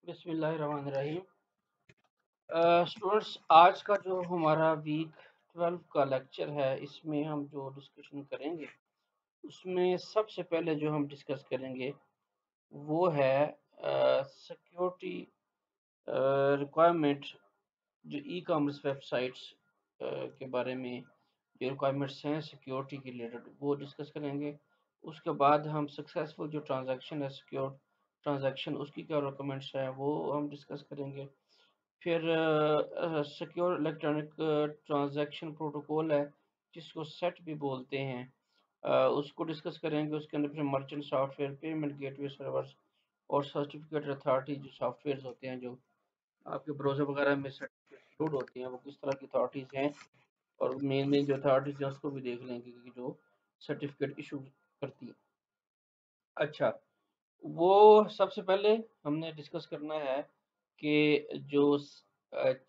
بسم اللہ الرحمن الرحیم۔ اسٹوڈنٹس، آج کا جو ہمارا ویک 12 کا لیکچر ہے، اس میں ہم جو ڈسکشن کریں گے اس میں سب سے پہلے جو ہم ڈسکس کریں گے وہ ہے سیکیورٹی ریکوائرمنٹ، جو ای کامرس ویب سائٹس کے بارے میں جو ریکوائرمنٹس ہیں سیکیورٹی کے ریلیٹڈ وہ ڈسکس کریں گے۔ اس کے بعد ہم سکسیزفل جو ٹرانزیکشن ہے، سیکیور ٹرانزیکشن، اس کی کیا ریکوائرمنٹس ہیں وہ ہم ڈسکس کریں گے۔ پھر سیکیور الیکٹرانک ٹرانزیکشن پروٹوکول ہے جس کو سیٹ بھی بولتے ہیں، اس کو ڈسکس کریں گے۔ اس کے اندر پھر merchant software, payment gateway servers اور سرٹیفکیٹ اتھارٹی جو سافٹ ویئرز ہوتے ہیں جو آپ کے بروزر وغیرہ میں سرٹیفکیٹ لوڈ ہوتے ہیں، وہ کس طرح کی اتھارٹیز ہیں، اور مین جو اتھارٹیز ہیں اس کو بھی دیکھ لیں گے کہ جو سرٹیفکیٹ ایشو کرتی ہیں۔ اچھا، وہ سب سے پہلے ہم نے ڈسکس کرنا ہے کہ جو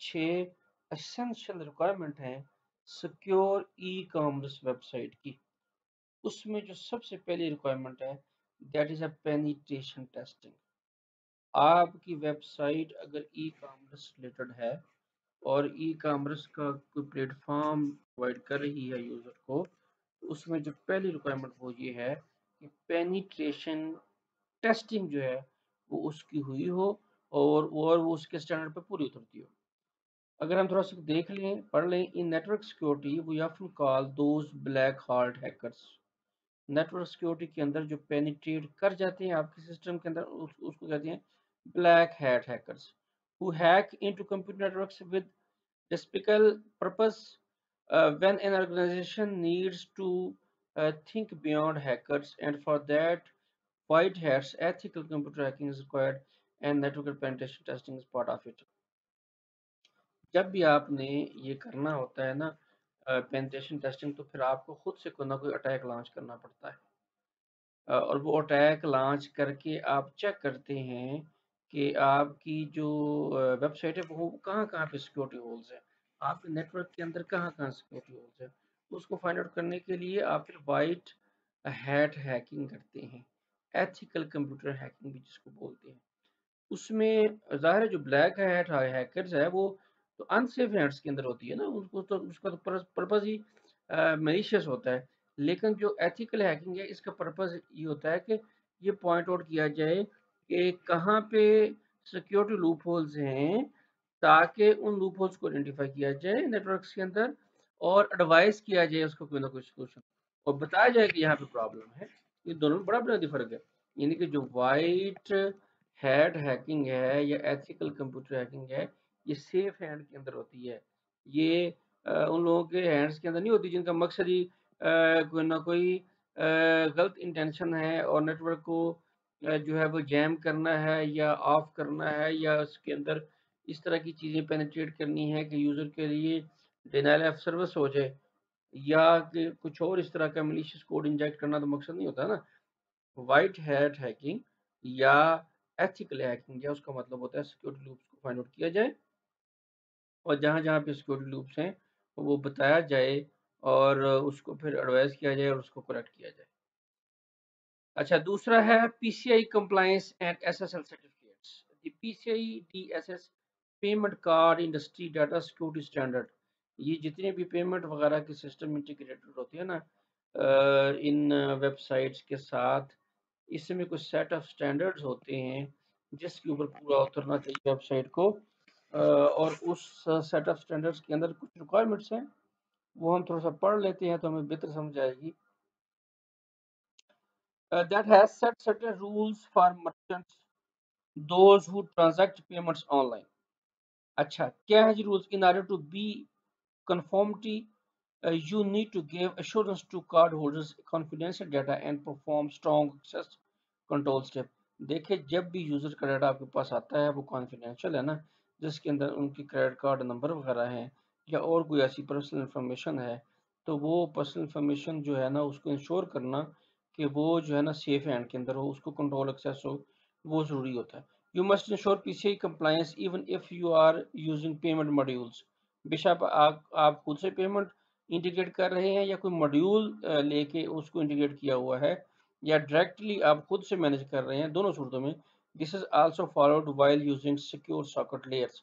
6 اسینشل ریکوائرمنٹ ہیں secure e commerce website کی، اس میں جو سب سے پہلی ریکوائرمنٹ ہے that is a penetration testing. آپ کی ویب سائٹ اگر ای کامرس ریلیٹڈ ہے اور ای کامرس کا کوئی پلیٹ فارم پرووائڈ کر رہی ہے یوزر کو، تو اس میں جو پہلی ریکوائرمنٹ وہ یہ ہے کہ پینیٹریشن ٹیسٹنگ جو ہے وہ اس کی ہوئی ہو اور وہ اس کے سٹینڈرڈ پہ پوری اترتی ہو۔ اگر ہم تھوڑا سا دیکھ لیں، پڑھ لیں، in network security we often call those black hat hackers. Network security کے اندر جو پینیٹریٹ کر جاتے ہیں آپ کے سسٹم کے اندر، اس کو کہتے ہیں black hat hackers who hack into computer networks with despicable purpose. When an organization needs to think beyond hackers, and for that white hats ethical computer hacking is required and network penetration testing is part of it. جب بھی آپ نے یہ کرنا ہوتا ہے نا پینٹیشن testing, تو پھر آپ کو خود سے کوئی نہ کوئی اٹیک لانچ کرنا پڑتا ہے، اور وہ اٹیک لانچ کر کے آپ چیک کرتے ہیں کہ آپ کی جو ویب سائٹ ہے وہ کہاں کہاں پہ سیکورٹی ہولز ہیں، آپ کے نیٹ ورک کے اندر کہاں کہاں سیکورٹی ہولز ہیں۔ اس کو فائنڈ آؤٹ کرنے کے لیے آپ پھر وائٹ ہیٹ ہیکنگ کرتے ہیں، ایتھیکل کمپیوٹر ہیکنگ بھی جس کو بولتے ہیں۔ اس میں ظاہر ہے جو بلیک ہیٹ ہیکرز ہے وہ تو انسیف ہینڈس کے اندر ہوتی ہے نا، اس کا تو پرپز ہی میلیشیس ہوتا ہے، لیکن جو ایتھیکل ہیکنگ ہے اس کا پرپز یہ ہوتا ہے کہ یہ پوائنٹ آؤٹ کیا جائے کہ کہاں پہ سیکیورٹی لوپ ہولز ہیں، تاکہ ان لوپ ہولز کو آئیڈینٹیفائی کیا جائے نیٹ ورکس کے اندر اور ایڈوائز کیا جائے اس کو کوئی نہ کوئی سولوشن، اور بتایا جائے کہ یہاں پہ پرابلم ہے۔ یہ دونوں میں بڑا بنیادی فرق ہے، یعنی کہ جو وائٹ ہیٹ ہیکنگ ہے یا ایتھیکل کمپیوٹر ہیکنگ ہے یہ سیف ہینڈ کے اندر ہوتی ہے، یہ ان لوگوں کے ہینڈز کے اندر نہیں ہوتی جن کا مقصد ہی کوئی نہ کوئی غلط انٹینشن ہے اور نیٹ ورک کو جو ہے وہ جیم کرنا ہے یا آف کرنا ہے، یا اس کے اندر اس طرح کی چیزیں پینیٹریٹ کرنی ہے کہ یوزر کے لیے ڈینائل آف سروس ہو جائے، یا کہ کچھ اور اس طرح کا ملیشیس کوڈ انجیکٹ کرنا تو مقصد نہیں ہوتا نا۔ وائٹ ہیٹ ہیکنگ یا ایتھیکل ہیکنگ یا اس کا مطلب ہوتا ہے سیکیورٹی لوپس کو فائنڈ آؤٹ کیا جائے اور جہاں جہاں پہ سیکیورٹی لوپس ہیں وہ بتایا جائے اور اس کو پھر ایڈوائز کیا جائے اور اس کو کریکٹ کیا جائے۔ اچھا، دوسرا ہے P C I compliance and S S L certificates. The P C I D S S payment card industry data security standard, یہ جتنے بھی پیمنٹ وغیرہ کے سسٹم انٹیگریٹڈ ہوتے ہیں نا ان ویب سائٹس کے ساتھ، اس میں کچھ سیٹ آف سٹینڈرڈز ہوتے ہیں جس کے اوپر پورا اترنا چاہیے ویب سائٹ کو، اور اس سیٹ آف سٹینڈرڈز کے اندر کچھ ریکوائرمنٹس ہیں وہ ہم تھوڑا سا پڑھ لیتے ہیں تو ہمیں بہتر سمجھ آئے گی۔ That has set certain rules for merchants, those who transact payments online. اچھا، کیا ہے جی rules? in order to be conformity, you need to give assurance to card holders confidential data and perform strong access control step. دیکھیں جب بھی user کا data آپ کے پاس آتا ہے وہ کانفیڈینشیل ہے نا، جس کے اندر ان کی کریڈٹ کارڈ نمبر وغیرہ ہیں یا اور کوئی ایسی پرسنل انفارمیشن ہے، تو وہ پرسنل انفارمیشن جو ہے نا اس کو انشور کرنا کہ وہ جو ہے نا سیف ہینڈ کے اندر ہو، اس کو کنٹرول ایکسیس ہو، وہ ضروری ہوتا ہے۔ You must ensure P C I compliance even if you are using payment modules. بے شک آپ خود سے پیمنٹ انٹیگریٹ کر رہے ہیں یا کوئی ماڈیول لے کے اس کو انٹیگریٹ کیا ہوا ہے، یا ڈائریکٹلی آپ خود سے مینیج کر رہے ہیں، دونوں صورتوں میں This is also followed while using secure socket layers.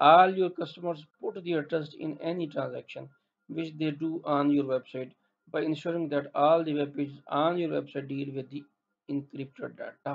All your customers put their trust in any transaction which they do on your website by ensuring that all the web pages on your website deal with the encrypted data.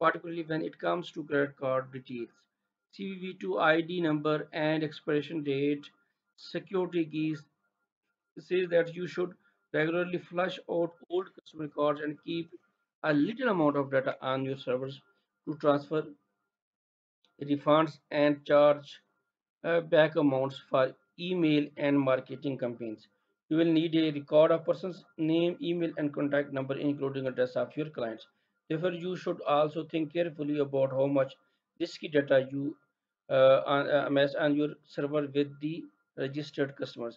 particularly when it comes to credit card details. CVV2 ID number and expiration date. Security keys says that you should regularly flush out old customer cards and keep a little amount of data on your servers to transfer refunds and charge back amounts for email and marketing campaigns. You will need a record of person's name, email, and contact number, including address of your clients. Therefore, you should also think carefully about how much risky data you amass on your server with the registered customers.